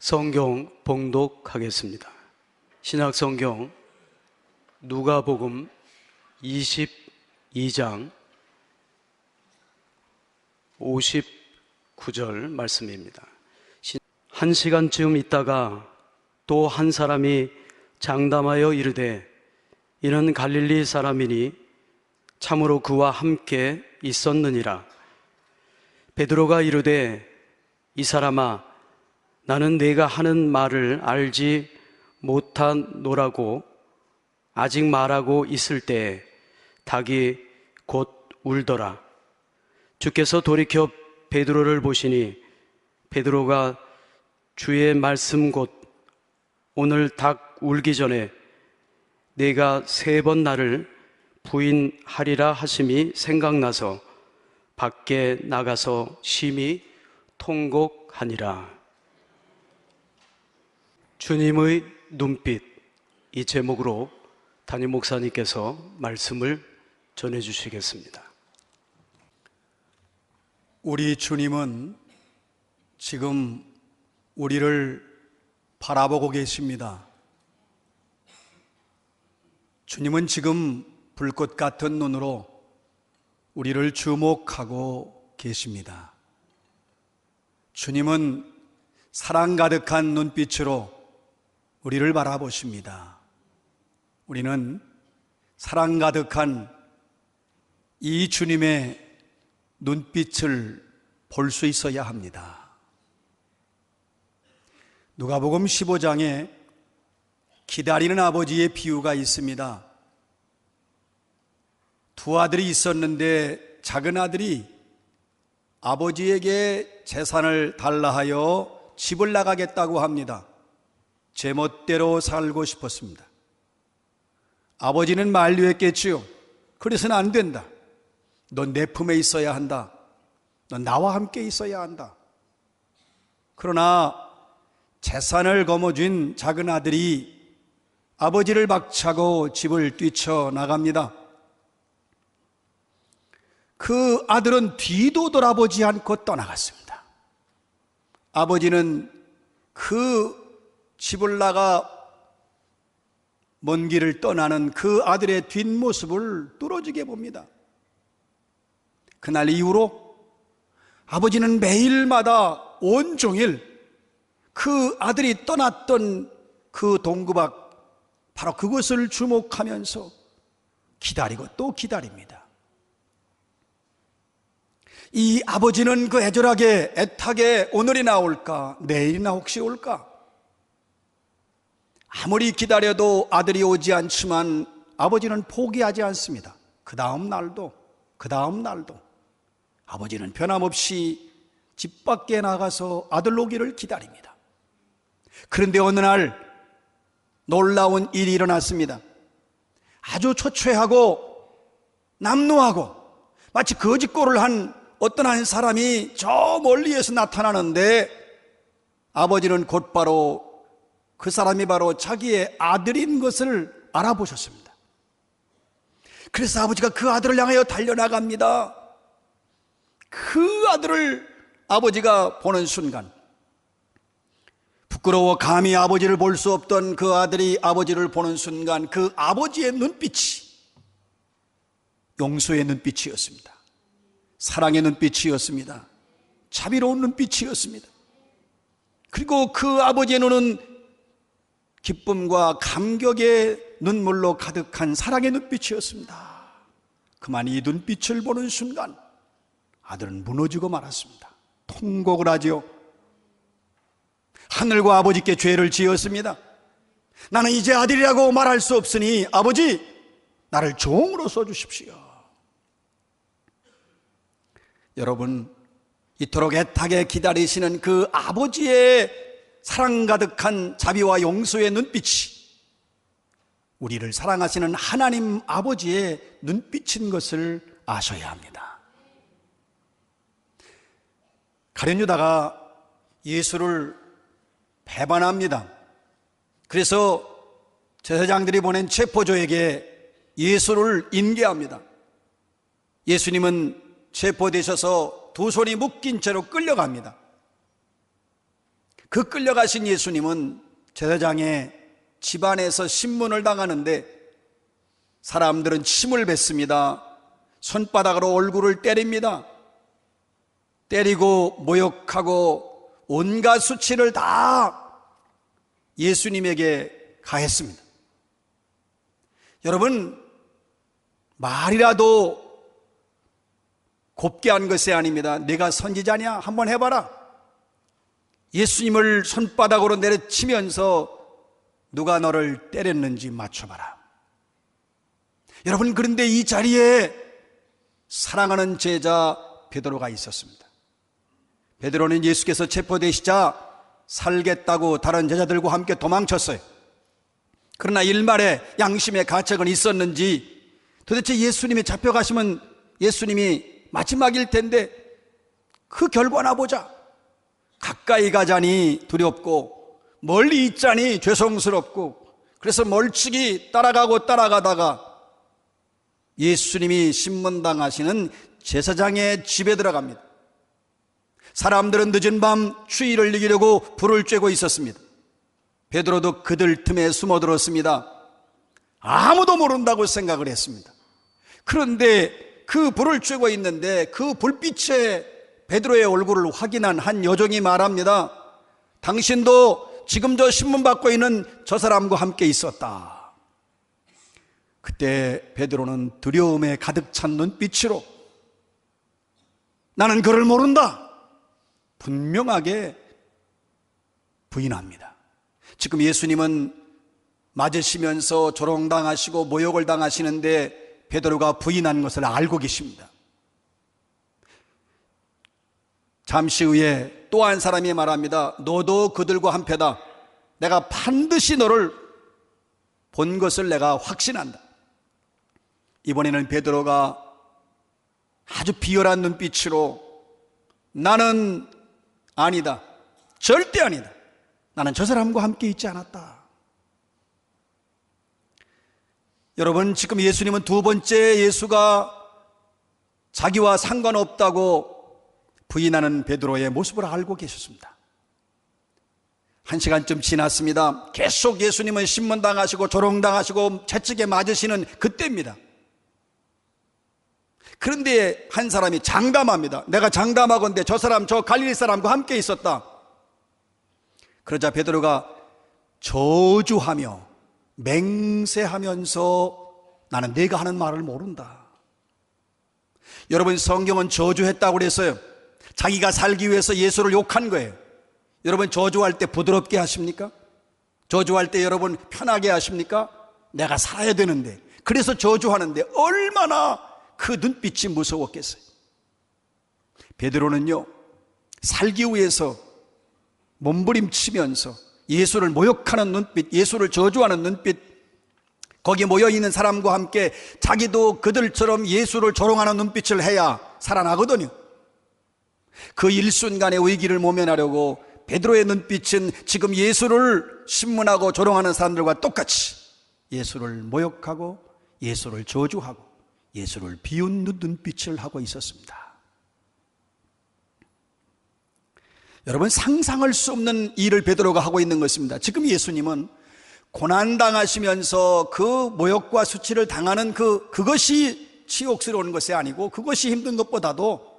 성경 봉독하겠습니다. 신약성경 누가복음 22장 59절 말씀입니다. 한 시간쯤 있다가 또 한 사람이 장담하여 이르되 이는 갈릴리 사람이니 참으로 그와 함께 있었느니라. 베드로가 이르되 이 사람아 나는 네가 하는 말을 알지 못하노라고 아직 말하고 있을 때에 닭이 곧 울더라. 주께서 돌이켜 베드로를 보시니 베드로가 주의 말씀 곧 오늘 닭 울기 전에 네가 3번 나를 부인하리라 하심이 생각나서 밖에 나가서 심히 통곡하니라. 주님의 눈빛, 이 제목으로 담임 목사님께서 말씀을 전해주시겠습니다. 우리 주님은 지금 우리를 바라보고 계십니다. 주님은 지금 불꽃 같은 눈으로 우리를 주목하고 계십니다. 주님은 사랑 가득한 눈빛으로 우리를 바라보십니다. 우리는 사랑 가득한 이 주님의 눈빛을 볼 수 있어야 합니다. 누가복음 15장에 기다리는 아버지의 비유가 있습니다. 두 아들이 있었는데 작은 아들이 아버지에게 재산을 달라 하여 집을 나가겠다고 합니다. 제멋대로 살고 싶었습니다. 아버지는 만류했겠지요. 그래서는 안 된다. 넌 내 품에 있어야 한다. 넌 나와 함께 있어야 한다. 그러나 재산을 거머쥔 작은 아들이 아버지를 박차고 집을 뛰쳐나갑니다. 그 아들은 뒤도 돌아보지 않고 떠나갔습니다. 아버지는 그 집을 나가 먼 길을 떠나는 그 아들의 뒷모습을 뚫어지게 봅니다. 그날 이후로 아버지는 매일마다 온종일 그 아들이 떠났던 그 동구박, 바로 그것을 주목하면서 기다리고 또 기다립니다. 이 아버지는 그 애절하게 애타게 오늘이나 올까 내일이나 혹시 올까, 아무리 기다려도 아들이 오지 않지만 아버지는 포기하지 않습니다. 그 다음 날도 아버지는 변함없이 집 밖에 나가서 아들 오기를 기다립니다. 그런데 어느 날 놀라운 일이 일어났습니다. 아주 초췌하고 남루하고 마치 거짓골을 한 어떤 한 사람이 저 멀리에서 나타나는데, 아버지는 곧바로 그 사람이 바로 자기의 아들인 것을 알아보셨습니다. 그래서 아버지가 그 아들을 향하여 달려나갑니다. 그 아들을 아버지가 보는 순간, 부끄러워 감히 아버지를 볼 수 없던 그 아들이 아버지를 보는 순간, 그 아버지의 눈빛이 용서의 눈빛이었습니다. 사랑의 눈빛이었습니다. 자비로운 눈빛이었습니다. 그리고 그 아버지의 눈은 기쁨과 감격의 눈물로 가득한 사랑의 눈빛이었습니다. 그만 이 눈빛을 보는 순간 아들은 무너지고 말았습니다. 통곡을 하지요. 하늘과 아버지께 죄를 지었습니다. 나는 이제 아들이라고 말할 수 없으니 아버지, 나를 종으로 써주십시오. 여러분, 이토록 애타게 기다리시는 그 아버지의 사랑 가득한 자비와 용서의 눈빛이 우리를 사랑하시는 하나님 아버지의 눈빛인 것을 아셔야 합니다. 가룟 유다가 예수를 배반합니다. 그래서 제사장들이 보낸 체포조에게 예수를 인계합니다. 예수님은 체포되셔서 두 손이 묶인 채로 끌려갑니다. 그 끌려가신 예수님은 제사장의 집안에서 신문을 당하는데 사람들은 침을 뱉습니다. 손바닥으로 얼굴을 때립니다. 때리고 모욕하고 온갖 수치를 다 예수님에게 가했습니다. 여러분, 말이라도 곱게 한 것이 아닙니다. 내가 선지자냐? 한번 해봐라. 예수님을 손바닥으로 내려치면서 누가 너를 때렸는지 맞춰봐라. 여러분, 그런데 이 자리에 사랑하는 제자 베드로가 있었습니다. 베드로는 예수께서 체포되시자 살겠다고 다른 제자들과 함께 도망쳤어요. 그러나 일말에 양심의 가책은 있었는지 도대체 예수님이 잡혀가시면 예수님이 마지막일 텐데 그 결과나 보자. 가까이 가자니 두렵고 멀리 있자니 죄송스럽고 그래서 멀찍이 따라가다가 예수님이 신문당하시는 제사장의 집에 들어갑니다. 사람들은 늦은 밤 추위를 이기려고 불을 쬐고 있었습니다. 베드로도 그들 틈에 숨어들었습니다. 아무도 모른다고 생각을 했습니다. 그런데 그 불을 쬐고 있는데 그 불빛에 베드로의 얼굴을 확인한 한 여종이 말합니다. 당신도 지금 저 신문 받고 있는 저 사람과 함께 있었다. 그때 베드로는 두려움에 가득 찬 눈빛으로 나는 그를 모른다. 분명하게 부인합니다. 지금 예수님은 맞으시면서 조롱당하시고 모욕을 당하시는데 베드로가 부인한 것을 알고 계십니다. 잠시 후에 또 한 사람이 말합니다. 너도 그들과 한패다. 내가 반드시 너를 본 것을 내가 확신한다. 이번에는 베드로가 아주 비열한 눈빛으로 나는 아니다. 절대 아니다. 나는 저 사람과 함께 있지 않았다. 여러분, 지금 예수님은 두 번째 예수가 자기와 상관없다고 부인하는 베드로의 모습을 알고 계셨습니다. 1시간쯤 지났습니다. 계속 예수님은 신문당하시고 조롱당하시고 채찍에 맞으시는 그때입니다. 그런데 한 사람이 장담합니다. 내가 장담하건대 저 사람 저 갈릴리 사람과 함께 있었다. 그러자 베드로가 저주하며 맹세하면서 나는 네가 하는 말을 모른다. 여러분, 성경은 저주했다고 그랬어요. 자기가 살기 위해서 예수를 욕한 거예요. 여러분, 저주할 때 부드럽게 하십니까? 저주할 때 여러분 편하게 하십니까? 내가 살아야 되는데, 그래서 저주하는데 얼마나 그 눈빛이 무서웠겠어요. 베드로는요, 살기 위해서 몸부림치면서 예수를 모욕하는 눈빛, 예수를 저주하는 눈빛, 거기 모여있는 사람과 함께 자기도 그들처럼 예수를 조롱하는 눈빛을 해야 살아나거든요. 그 일순간의 위기를 모면하려고 베드로의 눈빛은 지금 예수를 신문하고 조롱하는 사람들과 똑같이 예수를 모욕하고 예수를 저주하고 예수를 비웃는 눈빛을 하고 있었습니다. 여러분, 상상할 수 없는 일을 베드로가 하고 있는 것입니다. 지금 예수님은 고난당하시면서 그 모욕과 수치를 당하는 그것이 치욕스러운 것이 아니고 그것이 힘든 것보다도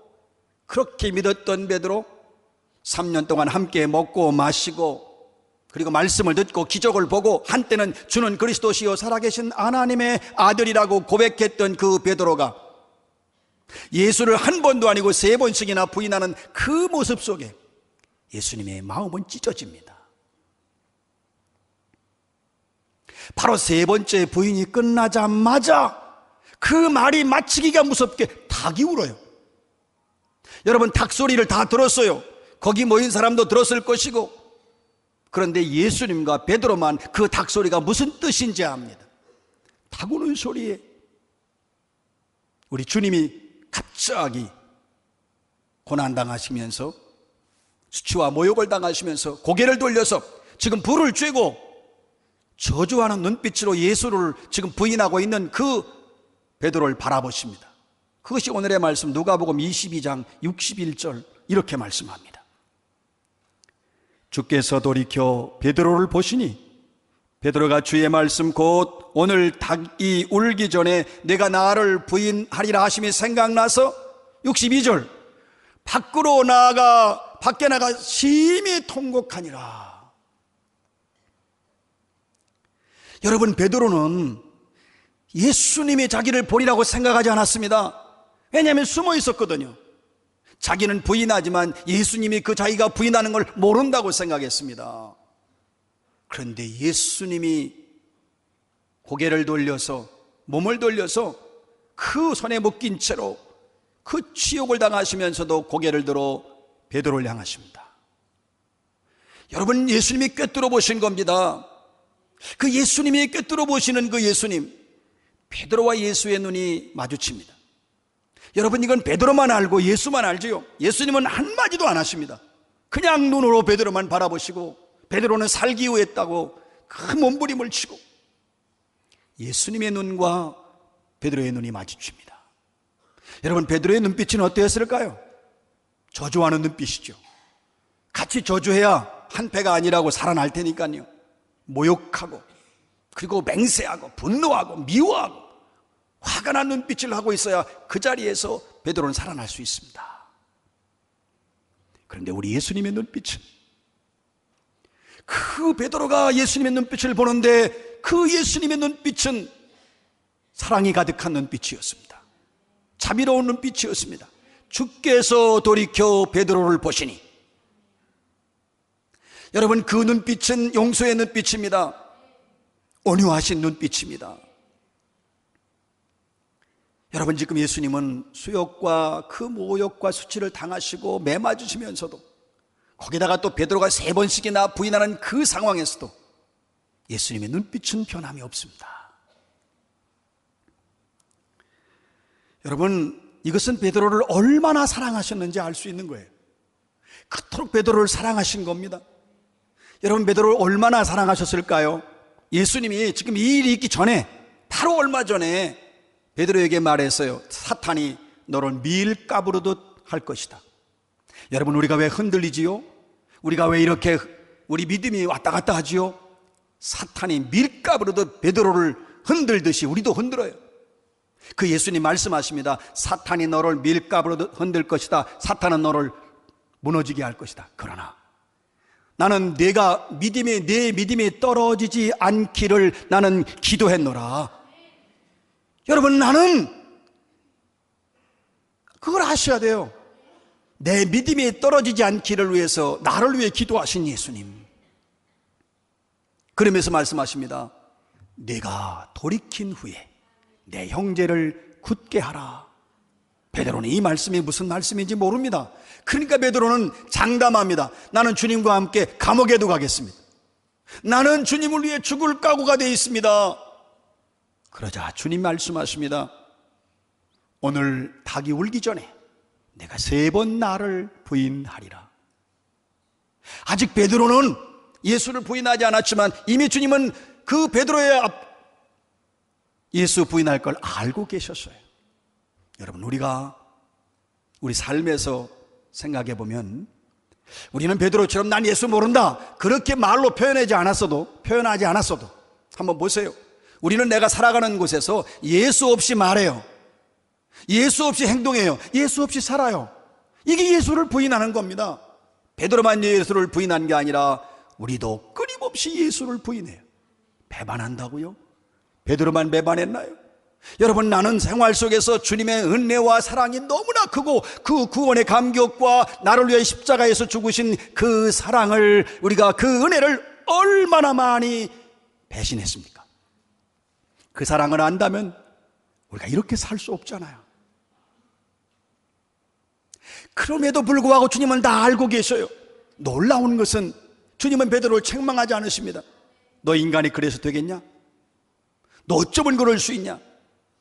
그렇게 믿었던 베드로, 3년 동안 함께 먹고 마시고 그리고 말씀을 듣고 기적을 보고 한때는 주는 그리스도시요 살아계신 하나님의 아들이라고 고백했던 그 베드로가 예수를 한 번도 아니고 3번씩이나 부인하는 그 모습 속에 예수님의 마음은 찢어집니다. 바로 3번째 부인이 끝나자마자 그 말이 마치기가 무섭게 닭이 울어요. 여러분, 닭 소리를 다 들었어요. 거기 모인 사람도 들었을 것이고, 그런데 예수님과 베드로만 그 닭 소리가 무슨 뜻인지 압니다. 닭 우는 소리에 우리 주님이 갑자기 고난당하시면서 수치와 모욕을 당하시면서 고개를 돌려서 지금 불을 쬐고 저주하는 눈빛으로 예수를 지금 부인하고 있는 그 베드로를 바라보십니다. 그것이 오늘의 말씀 누가복음 22장 61절 이렇게 말씀합니다. 주께서 돌이켜 베드로를 보시니 베드로가 주의 말씀 곧 오늘 닭이 울기 전에 내가 나를 부인하리라 하심이 생각나서 62절 밖에 나가 심히 통곡하니라. 여러분, 베드로는 예수님이 자기를 보리라고 생각하지 않았습니다. 왜냐하면 숨어 있었거든요. 자기는 부인하지만 예수님이 그 자기가 부인하는 걸 모른다고 생각했습니다. 그런데 예수님이 고개를 돌려서 몸을 돌려서 그 손에 묶인 채로 그 치욕을 당하시면서도 고개를 들어 베드로를 향하십니다. 여러분, 예수님이 꿰뚫어 보신 겁니다. 그 예수님이 꿰뚫어 보시는 그 예수님, 베드로와 예수의 눈이 마주칩니다. 여러분, 이건 베드로만 알고 예수만 알지요. 예수님은 한마디도 안 하십니다. 그냥 눈으로 베드로만 바라보시고 베드로는 살기우했다고 그 몸부림을 치고 예수님의 눈과 베드로의 눈이 마주칩니다. 여러분, 베드로의 눈빛은 어떠했을까요? 저주하는 눈빛이죠. 같이 저주해야 한패가 아니라고 살아날 테니까요. 모욕하고 그리고 맹세하고 분노하고 미워하고 화가 난 눈빛을 하고 있어야 그 자리에서 베드로는 살아날 수 있습니다. 그런데 우리 예수님의 눈빛은, 그 베드로가 예수님의 눈빛을 보는데 그 예수님의 눈빛은 사랑이 가득한 눈빛이었습니다. 자비로운 눈빛이었습니다. 주께서 돌이켜 베드로를 보시니, 여러분, 그 눈빛은 용서의 눈빛입니다. 온유하신 눈빛입니다. 여러분, 지금 예수님은 수욕과 그 모욕과 수치를 당하시고 매맞으시면서도, 거기다가 또 베드로가 3번씩이나 부인하는 그 상황에서도 예수님의 눈빛은 변함이 없습니다. 여러분, 이것은 베드로를 얼마나 사랑하셨는지 알 수 있는 거예요. 그토록 베드로를 사랑하신 겁니다. 여러분, 베드로를 얼마나 사랑하셨을까요? 예수님이 지금 이 일이 있기 전에, 바로 얼마 전에 베드로에게 말했어요. 사탄이 너를 밀가부르듯 할 것이다. 여러분, 우리가 왜 흔들리지요? 우리가 왜 이렇게 우리 믿음이 왔다 갔다 하지요? 사탄이 밀가부르듯 베드로를 흔들듯이 우리도 흔들어요. 그 예수님 말씀하십니다. 사탄이 너를 밀가부르듯 흔들 것이다. 사탄은 너를 무너지게 할 것이다. 그러나 나는 내 믿음이 떨어지지 않기를 나는 기도했노라. 여러분, 나는 그걸 아셔야 돼요. 내 믿음이 떨어지지 않기를 위해서 나를 위해 기도하신 예수님. 그러면서 말씀하십니다. 내가 돌이킨 후에 내 형제를 굳게 하라. 베드로는 이 말씀이 무슨 말씀인지 모릅니다. 그러니까 베드로는 장담합니다. 나는 주님과 함께 감옥에도 가겠습니다. 나는 주님을 위해 죽을 각오가 되어 있습니다. 그러자 주님 말씀하십니다. 오늘 닭이 울기 전에 내가 3번 나를 부인하리라. 아직 베드로는 예수를 부인하지 않았지만 이미 주님은 그 베드로의 예수 부인할 걸 알고 계셨어요. 여러분, 우리 삶에서 생각해 보면 우리는 베드로처럼 난 예수 모른다 그렇게 말로 표현하지 않았어도 한번 보세요. 우리는 내가 살아가는 곳에서 예수 없이 말해요. 예수 없이 행동해요. 예수 없이 살아요. 이게 예수를 부인하는 겁니다. 베드로만 예수를 부인한 게 아니라 우리도 끊임없이 예수를 부인해요. 배반한다고요? 베드로만 배반했나요? 여러분, 나는 생활 속에서 주님의 은혜와 사랑이 너무나 크고 그 구원의 감격과 나를 위해 십자가에서 죽으신 그 사랑을, 우리가 그 은혜를 얼마나 많이 배신했습니까? 그 사랑을 안다면 우리가 이렇게 살 수 없잖아요. 그럼에도 불구하고 주님은 다 알고 계셔요. 놀라운 것은 주님은 베드로를 책망하지 않으십니다. 너 인간이 그래서 되겠냐? 너 어쩌면 그럴 수 있냐?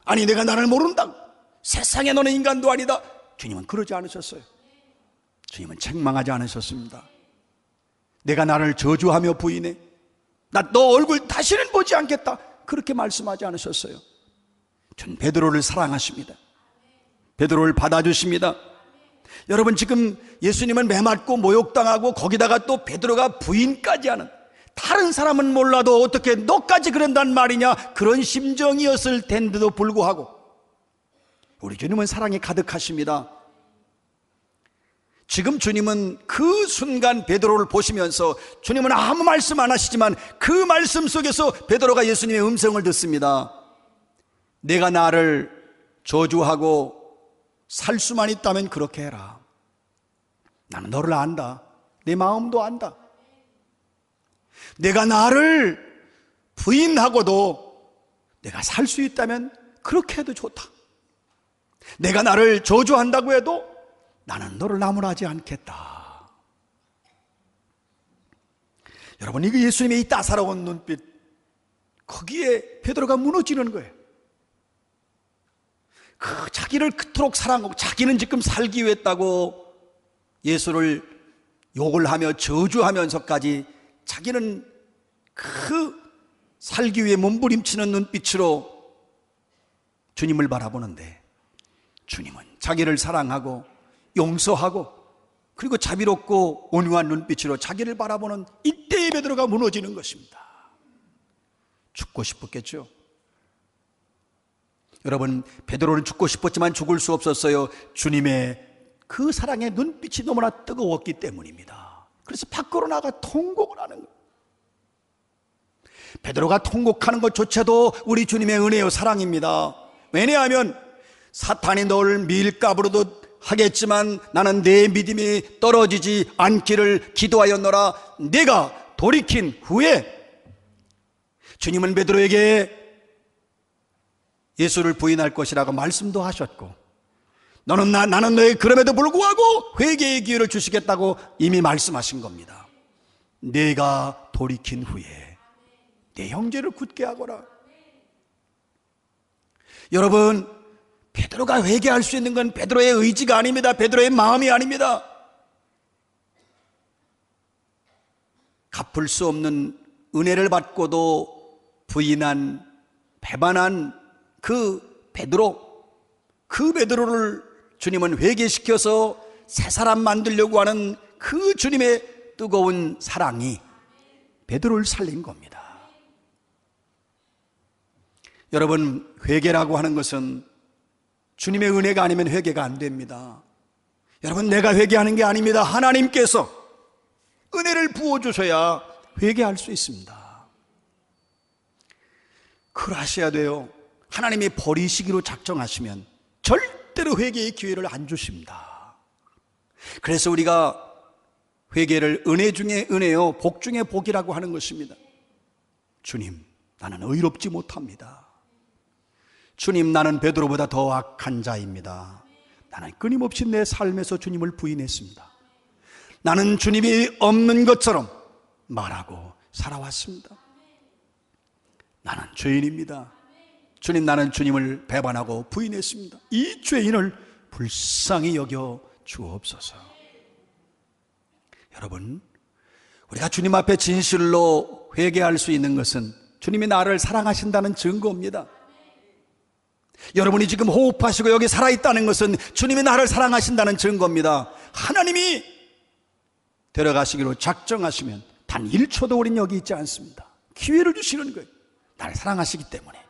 아니, 내가 나를 모른다. 세상에 너는 인간도 아니다. 주님은 그러지 않으셨어요. 주님은 책망하지 않으셨습니다. 내가 나를 저주하며 부인해. 나 너 얼굴 다시는 보지 않겠다. 그렇게 말씀하지 않으셨어요. 전 베드로를 사랑하십니다. 베드로를 받아주십니다. 여러분, 지금 예수님은 매맞고 모욕당하고 거기다가 또 베드로가 부인까지 하는, 다른 사람은 몰라도 어떻게 너까지 그런단 말이냐, 그런 심정이었을 텐데도 불구하고 우리 주님은 사랑이 가득하십니다. 지금 주님은 그 순간 베드로를 보시면서, 주님은 아무 말씀 안 하시지만 그 말씀 속에서 베드로가 예수님의 음성을 듣습니다. 내가 나를 저주하고 살 수만 있다면 그렇게 해라. 나는 너를 안다. 내 마음도 안다. 내가 나를 부인하고도 내가 살 수 있다면 그렇게 해도 좋다. 내가 나를 저주한다고 해도 나는 너를 나무라지 않겠다. 여러분, 이거 예수님의 이 따사로운 눈빛, 거기에 베드로가 무너지는 거예요. 자기를 그토록 사랑하고 자기는 지금 살기 위해 했다고 예수를 욕을 하며 저주하면서까지 자기는 그 살기 위해 몸부림치는 눈빛으로 주님을 바라보는데, 주님은 자기를 사랑하고 용서하고 그리고 자비롭고 온유한 눈빛으로 자기를 바라보는 이때의 베드로가 무너지는 것입니다. 죽고 싶었겠죠. 여러분, 베드로는 죽고 싶었지만 죽을 수 없었어요. 주님의 그 사랑의 눈빛이 너무나 뜨거웠기 때문입니다. 그래서 밖으로 나가 통곡을 하는 거예요. 베드로가 통곡하는 것조차도 우리 주님의 은혜요 사랑입니다. 왜냐하면 사탄이 널 밀가부르듯 하겠지만 나는 내 믿음이 떨어지지 않기를 기도하였노라. 내가 돌이킨 후에, 주님은 베드로에게 예수를 부인할 것이라고 말씀도 하셨고, 나는 너에게 그럼에도 불구하고 회개의 기회를 주시겠다고 이미 말씀하신 겁니다. 내가 돌이킨 후에 내 형제를 굳게 하거라. 여러분, 베드로가 회개할 수 있는 건 베드로의 의지가 아닙니다. 베드로의 마음이 아닙니다. 갚을 수 없는 은혜를 받고도 부인한, 배반한 그 베드로를 주님은 회개시켜서 새 사람 만들려고 하는 그 주님의 뜨거운 사랑이 베드로를 살린 겁니다. 여러분, 회개라고 하는 것은 주님의 은혜가 아니면 회개가 안 됩니다. 여러분, 내가 회개하는 게 아닙니다. 하나님께서 은혜를 부어주셔야 회개할 수 있습니다. 그걸 하셔야 돼요. 하나님이 버리시기로 작정하시면 절대로 회개의 기회를 안 주십니다. 그래서 우리가 회개를 은혜 중에 은혜요, 복 중에 복이라고 하는 것입니다. 주님, 나는 의롭지 못합니다. 주님, 나는 베드로보다 더 악한 자입니다. 나는 끊임없이 내 삶에서 주님을 부인했습니다. 나는 주님이 없는 것처럼 말하고 살아왔습니다. 나는 죄인입니다. 주님, 나는 주님을 배반하고 부인했습니다. 이 죄인을 불쌍히 여겨 주옵소서. 여러분, 우리가 주님 앞에 진실로 회개할 수 있는 것은 주님이 나를 사랑하신다는 증거입니다. 여러분이 지금 호흡하시고 여기 살아있다는 것은 주님이 나를 사랑하신다는 증거입니다. 하나님이 데려가시기로 작정하시면 단 1초도 우린 여기 있지 않습니다. 기회를 주시는 거예요. 나를 사랑하시기 때문에.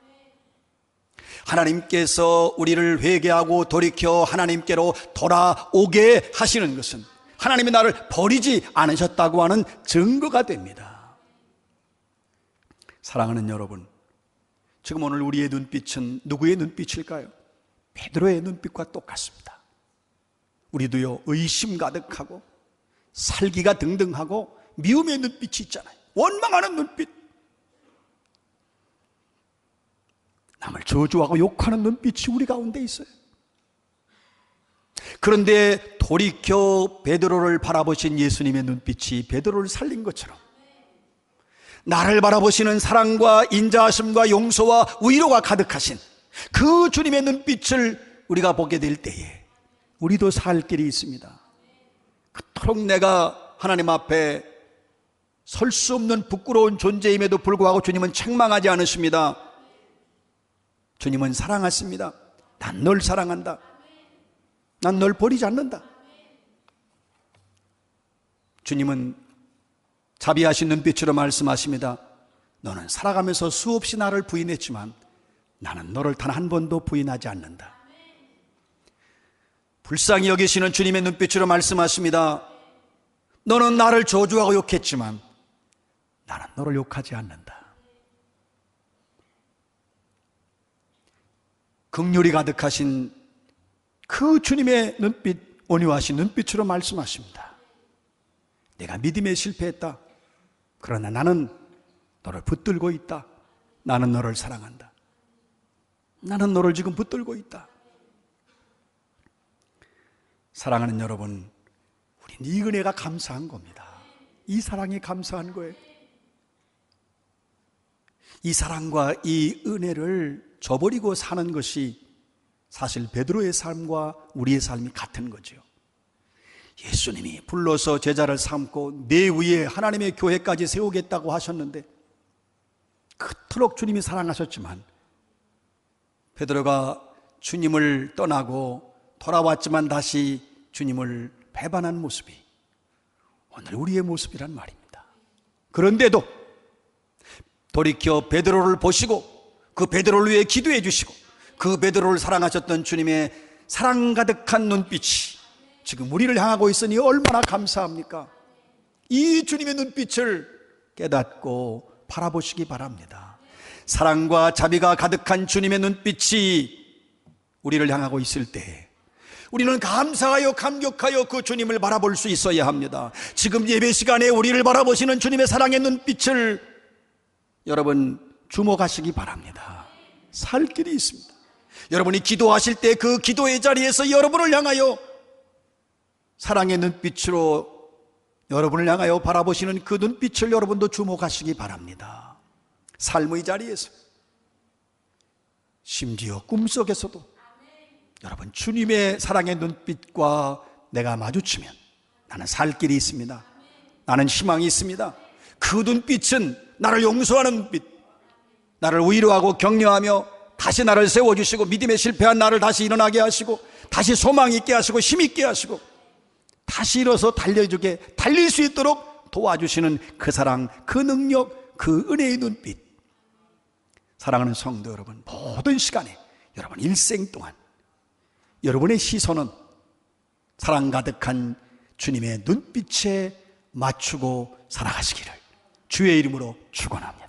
하나님께서 우리를 회개하고 돌이켜 하나님께로 돌아오게 하시는 것은 하나님이 나를 버리지 않으셨다고 하는 증거가 됩니다. 사랑하는 여러분, 지금 오늘 우리의 눈빛은 누구의 눈빛일까요? 베드로의 눈빛과 똑같습니다. 우리도요, 의심 가득하고 살기가 등등하고 미움의 눈빛이 있잖아요. 원망하는 눈빛, 남을 저주하고 욕하는 눈빛이 우리 가운데 있어요. 그런데 돌이켜 베드로를 바라보신 예수님의 눈빛이 베드로를 살린 것처럼 나를 바라보시는 사랑과 인자하심과 용서와 위로가 가득하신 그 주님의 눈빛을 우리가 보게 될 때에 우리도 살 길이 있습니다. 그토록 내가 하나님 앞에 설 수 없는 부끄러운 존재임에도 불구하고 주님은 책망하지 않으십니다. 주님은 사랑하십니다. 난 널 사랑한다. 난 널 버리지 않는다. 주님은 자비하신 눈빛으로 말씀하십니다. 너는 살아가면서 수없이 나를 부인했지만 나는 너를 단 한 번도 부인하지 않는다. 불쌍히 여기시는 주님의 눈빛으로 말씀하십니다. 너는 나를 저주하고 욕했지만 나는 너를 욕하지 않는다. 긍휼이 가득하신 그 주님의 눈빛, 온유하신 눈빛으로 말씀하십니다. 내가 믿음에 실패했다. 그러나 나는 너를 붙들고 있다. 나는 너를 사랑한다. 나는 너를 지금 붙들고 있다. 사랑하는 여러분, 우린 이 은혜가 감사한 겁니다. 이 사랑이 감사한 거예요. 이 사랑과 이 은혜를 저버리고 사는 것이 사실 베드로의 삶과 우리의 삶이 같은 거죠. 예수님이 불러서 제자를 삼고 내 위에 하나님의 교회까지 세우겠다고 하셨는데 그토록 주님이 사랑하셨지만 베드로가 주님을 떠나고 돌아왔지만 다시 주님을 배반한 모습이 오늘 우리의 모습이란 말입니다. 그런데도 돌이켜 베드로를 보시고 그 베드로를 위해 기도해 주시고 그 베드로를 사랑하셨던 주님의 사랑 가득한 눈빛이 지금 우리를 향하고 있으니 얼마나 감사합니까? 이 주님의 눈빛을 깨닫고 바라보시기 바랍니다. 사랑과 자비가 가득한 주님의 눈빛이 우리를 향하고 있을 때 우리는 감사하여 감격하여 그 주님을 바라볼 수 있어야 합니다. 지금 예배 시간에 우리를 바라보시는 주님의 사랑의 눈빛을 여러분 주목하시기 바랍니다. 살 길이 있습니다. 여러분이 기도하실 때 그 기도의 자리에서 여러분을 향하여 사랑의 눈빛으로 여러분을 향하여 바라보시는 그 눈빛을 여러분도 주목하시기 바랍니다. 삶의 자리에서 심지어 꿈속에서도 여러분 주님의 사랑의 눈빛과 내가 마주치면 나는 살 길이 있습니다. 나는 희망이 있습니다. 그 눈빛은 나를 용서하는 눈빛, 나를 위로하고 격려하며 다시 나를 세워주시고 믿음에 실패한 나를 다시 일어나게 하시고 다시 소망 있게 하시고 힘 있게 하시고 다시 일어서 달릴 수 있도록 도와주시는 그 사랑, 그 능력, 그 은혜의 눈빛. 사랑하는 성도 여러분, 모든 시간에 여러분 일생 동안 여러분의 시선은 사랑 가득한 주님의 눈빛에 맞추고 살아가시기를 주의 이름으로 축원합니다.